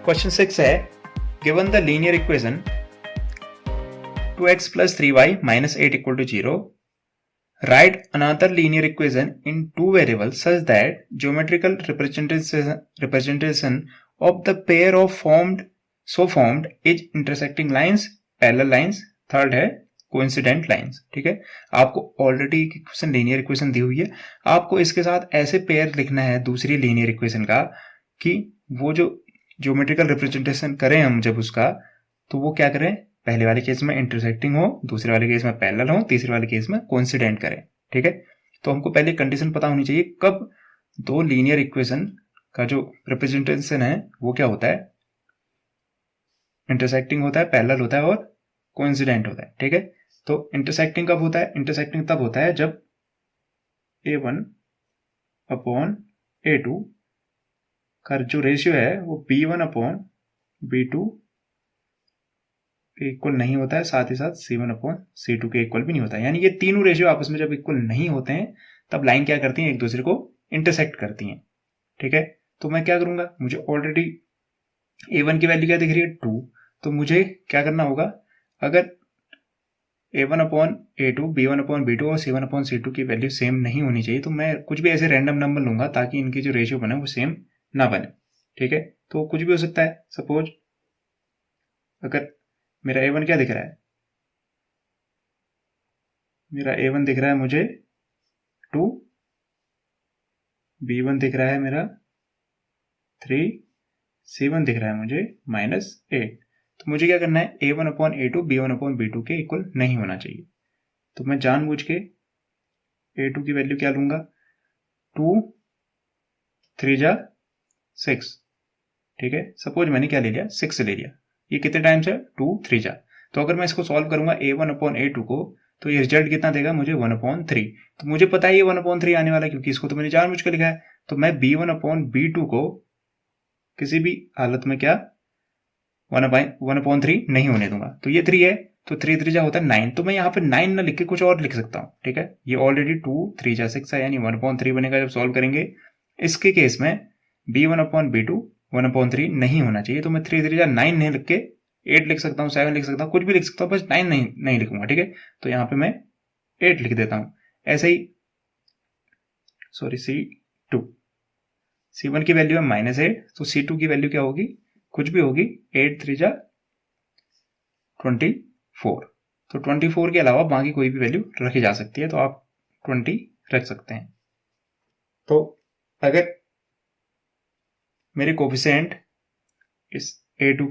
Question 6 है, given the linear equation 2x plus 3y minus 8 equal to 0, write another linear equation in two variables such that geometrical representation of the pair of formed is intersecting lines, parallel lines, third है coincident lines. ठीक है, आपको already equation linear equation दी हुई है, आपको इसके साथ ऐसे पेयर लिखना है दूसरी लीनियर इक्वेशन का कि वो जो ज्योमेट्रिकल रिप्रेजेंटेशन करें हम जब उसका, तो वो क्या करें, पहले वाले केस में इंटरसेक्टिंग हो, दूसरे वाले केस में पैरेलल हो, तीसरे वाले केस में कोइंसिडेंट करें। ठीक है, तो हमको पहले कंडीशन पता होनी चाहिए कब दो लीनियर इक्वेशन का जो रिप्रेजेंटेशन है वो क्या होता है, इंटरसेक्टिंग होता है, पैरेलल होता है और कोइंसिडेंट होता है। ठीक है, तो इंटरसेक्टिंग कब होता है, इंटरसेक्टिंग तब होता है जब A1 अपॉन A2 का जो रेशियो है वो B1 अपॉन B2 के इक्वल नहीं होता है, साथ ही साथ C1 अपॉन C2 के इक्वल भी नहीं होता है। यानी ये तीनों रेशियो आपस में जब इक्वल नहीं होते हैं तब लाइन क्या करती है, एक दूसरे को इंटरसेक्ट करती हैं। ठीक है, तो मैं क्या करूंगा, मुझे ऑलरेडी A1 की वैल्यू क्या दिख रही है 2, तो मुझे क्या करना होगा, अगर A1 upon A2, B1 upon B2 और C1 अपॉन C2 की वैल्यू सेम नहीं होनी चाहिए, तो मैं कुछ भी ऐसे रैंडम नंबर लूंगा ताकि इनकी जो रेशियो बने वो सेम ना बने। ठीक है, तो कुछ भी हो सकता है। सपोज अगर मेरा A1 क्या दिख रहा है, मेरा A1 दिख रहा है मुझे 2, B1 दिख रहा है मेरा 3, C1 दिख रहा है मुझे -8, तो मुझे क्या करना है, A1 upon A2 B1 upon B2 के इक्वल नहीं होना चाहिए। तो मैं जानबूझ के A2 की वैल्यू क्या लूंगा, 2 3 जा 6। ठीक है, सपोज मैंने क्या ले लिया, 6 ले लिया। ये कितने टाइम्स है, 2 3 जा। तो अगर मैं इसको सॉल्व करूंगा A1 अपॉन A2 को, तो ये रिजल्ट कितना देगा मुझे, 1 अपॉन 3। तो मुझे पता है ये 1 अपॉन 3 आने वाला है क्योंकि इसको तो मैंने जानबूझ के लिखा है। तो मैं B1 अपॉन B2 को किसी भी हालत में क्या 1 अपॉन 3 नहीं होने दूंगा। तो ये 3 है, तो 3 3 जा होता है 9, तो मैं यहाँ पे 9 ना लिख के कुछ और लिख सकता हूँ। ठीक है, ये ऑलरेडी 2 3 जा 6 है, यानी 1 अपॉन 3 बनेगा जब सॉल्व करेंगे। इसके केस में B1 अपॉन B2 1 अपॉन 3 नहीं होना चाहिए, तो मैं 3 3 जा 9 नहीं लिख के 8 लिख सकता हूँ, 7 लिख सकता हूँ, कुछ भी लिख सकता हूँ, बस 9 नहीं लिखूंगा। ठीक है, तो यहाँ पे मैं 8 लिख देता हूँ। ऐसे ही C2, C1 की वैल्यू है -8, तो C2 की वैल्यू क्या होगी, कुछ भी होगी, 8 3 जा 24। तो 24 के अलावा बाकी कोई भी वैल्यू रखी जा सकती है, तो आप 20 रख सकते हैं। तो अगर मेरे कोफिशिएंट इस A2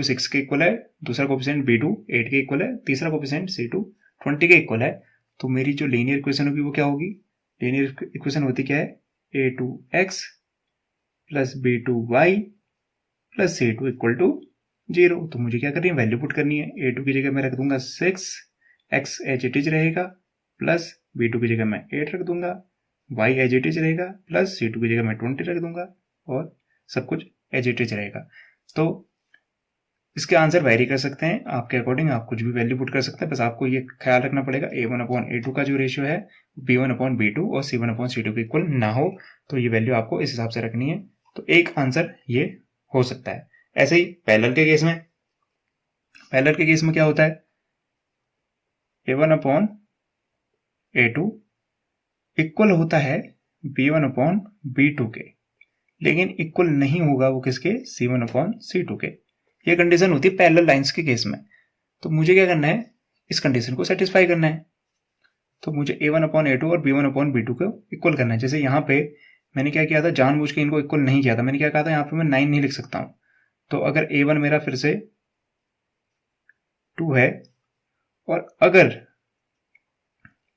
6 के इक्वल है, दूसरा कोफिशिएंट B2 8 के इक्वल है, तीसरा कोफिशिएंट C2 20 के इक्वल है, तो मेरी जो लीनियर इक्वेशन होगी वो क्या होगी, लीनियर इक्वेशन होती क्या है, A2x plus B2y plus C2 equal to 0। तो मुझे क्या करनी है, वैल्यू पुट करनी है। A2 की जगह मैं रख दूंगा 6, x एज इट इज रहेगा, प्लस B2 की जगह मैं 8 रख दूंगा, y एज इट इज रहेगा, प्लस C2 की जगह मैं 20 रख दूंगा, और सब कुछ एज इट इज रहेगा। तो इसके आंसर वेरी कर सकते हैं, आपके अकॉर्डिंग आप कुछ भी वैल्यू पुट कर सकते हैं। बस आपको ये ख्याल रखना पड़ेगा A1 अपॉन A2 का जो रेशियो है B1 अपॉन B2 और C1 अपॉन C2 के इक्वल ना हो, तो ये वैल्यू आपको इस हिसाब से रखनी है। तो एक आंसर ये हो सकता है। ऐसे ही पैरेलल के केस में क्या होता है, A1 अपॉन A2 इक्वल होता है B1 अपॉन B2 के, लेकिन इक्वल नहीं होगा वो किसके, C1 अपॉन C2 के। ये कंडीशन होती है पैरेलल लाइंस के केस में। तो मुझे क्या करना है, इस कंडीशन को सेटिस्फाई करना है। तो मुझे A1 अपॉन A2 और B1 अपॉन B2 को इक्वल करना है। जैसे यहाँ पे मैंने क्या किया था, जानबूझ के इनको इक्वल नहीं किया था। मैंने क्या कहा था, यहाँ पे मैं 9 नहीं लिख सकता हूँ। तो अगर A1 मेरा फिर से 2 है, और अगर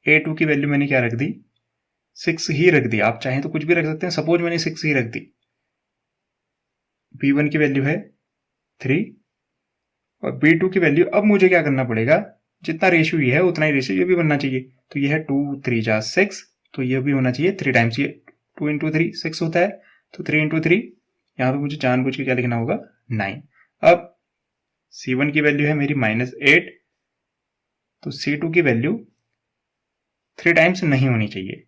A2 की वैल्यू मैंने क्या रख दी, 6 ही रख दी, आप चाहें तो कुछ भी रख सकते हैं। सपोज मैंने 6 ही रख दी, B1 की वैल्यू है 3 और B2 की वैल्यू, अब मुझे क्या करना पड़ेगा, जितना रेशियो ये है उतना ही रेशियो ये भी बनना चाहिए। तो ये है 2 3 जा 6, तो ये भी होना चाहिए 3 टाइम्स, ये 2 इंटू 3 6 होता है, तो 3 इंटू 3, यहाँ पे मुझे जानबूझ के क्या लिखना होगा, 9। अब C1 की वैल्यू है मेरी -8, तो C2 की वैल्यू 3 टाइम्स नहीं होनी चाहिए।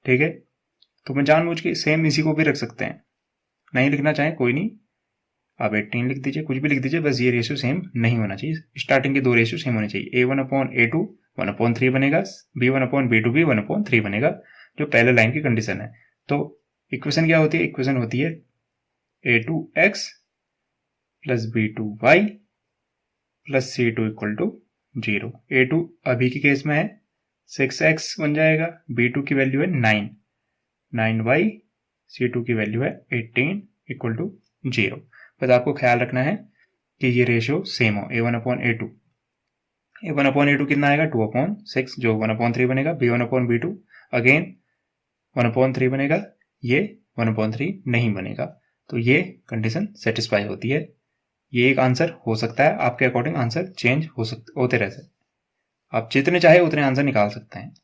ठीक है, तो मैं जानबूझ के सेम इसी को भी रख सकते हैं, नहीं लिखना चाहें कोई नहीं, आप 18 लिख दीजिए, कुछ भी लिख दीजिए, बस ये रेशियो सेम नहीं होना चाहिए। स्टार्टिंग के दो रेशियो सेम होने चाहिए। A1/A2 1/3 बनेगा, B1/B2 भी 1/3 बनेगा, जो पहले लाइन की कंडीशन है। तो इक्वेशन क्या होती है? इक्वेशन होती है A2x plus B2y plus C2 equal to 0। A2 अभी के केस में है 6x बन जाएगा, B2 की वैल्यू है 9y, C2 की वैल्यू है 18 इक्वल टू 0। बस आपको ख्याल रखना है कि ये रेशियो सेम हो। A1/A2 कितना आएगा? 2/6, जो 1/3 बनेगा। B1/B2 अगेन 1/3 बनेगा, ये 1/3 नहीं बनेगा। तो ये कंडीशन सेटिस्फाई होती है। ये एक आंसर हो सकता है, आपके अकॉर्डिंग आंसर चेंज होते रहते हैं। आप जितने चाहे उतने आंसर निकाल सकते हैं।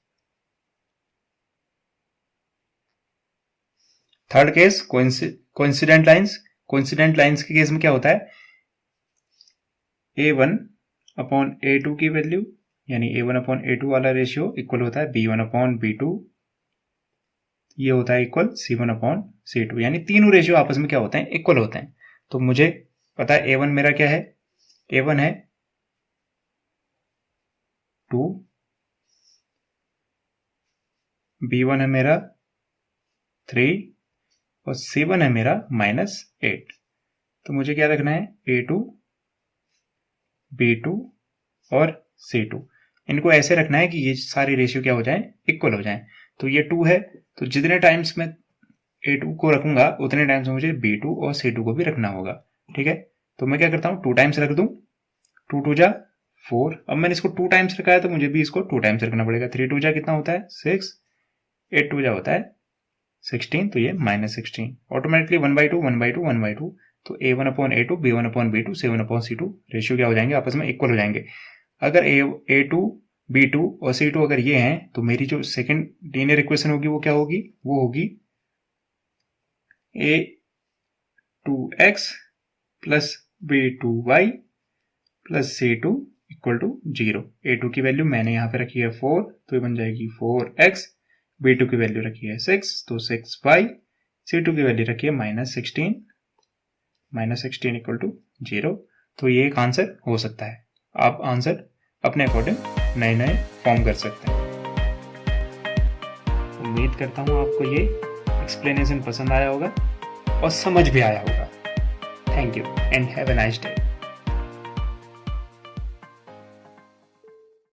Third case, coincident lines. Coincident lines के केस में क्या होता है? A1/A2 की वैल्यू यानी A1/A2 वाला रेशियो इक्वल होता है B1/B2, ये होता है इक्वल C1/C2, यानी तीनों रेशियो आपस में क्या होते हैं? इक्वल होते हैं। तो मुझे पता है A1 मेरा क्या है? A1 है 2, B1 है मेरा 3 और C1 है मेरा -8। तो मुझे क्या रखना है? A2, B2 और C2, इनको ऐसे रखना है कि ये सारी रेशियो क्या हो जाए? इक्वल हो जाए। तो ये 2 है, तो जितने टाइम्स मैं A2 को रखूंगा उतने टाइम्स मुझे B2 और C2 को भी रखना होगा। ठीक है, तो मैं क्या करता हूँ? 2 टाइम्स रख दूं, 2 2 जा 4। अब मैंने इसको 2 टाइम्स रखा है तो मुझे भी इसको 2 टाइम्स रखना पड़ेगा। 3 2 जा कितना होता है? 6, 8 2 जा होता है 16, तो ये -16। ऑटोमेटिकली 1/2 1/2 1/2। तो A1/A2 B1/B2 C1/C2 रेशियो क्या हो जाएंगे? आपस में इक्वल हो जाएंगे। अगर A2 B2 और C2 अगर ये हैं तो मेरी जो सेकंड लीनियर इक्वेशन होगी वो क्या होगी? वो होगी A2x plus B2y plus C2 equal to 0। A2 की वैल्यू मैंने यहाँ पे रखी है 4, तो ये बन जाएगी 4x। B2 की वैल्यू रखी है 6, तो 6y। C2 की वैल्यू रखी है -16 इक्वल टू 0। तो ये एक आंसर हो सकता है। आप आंसर अपने अकॉर्डिंग नए नए फॉर्म कर सकते हैं। उम्मीद करता हूँ आपको ये एक्सप्लेनेशन पसंद आया होगा और समझ भी आया होगा। Thank you and have a nice day.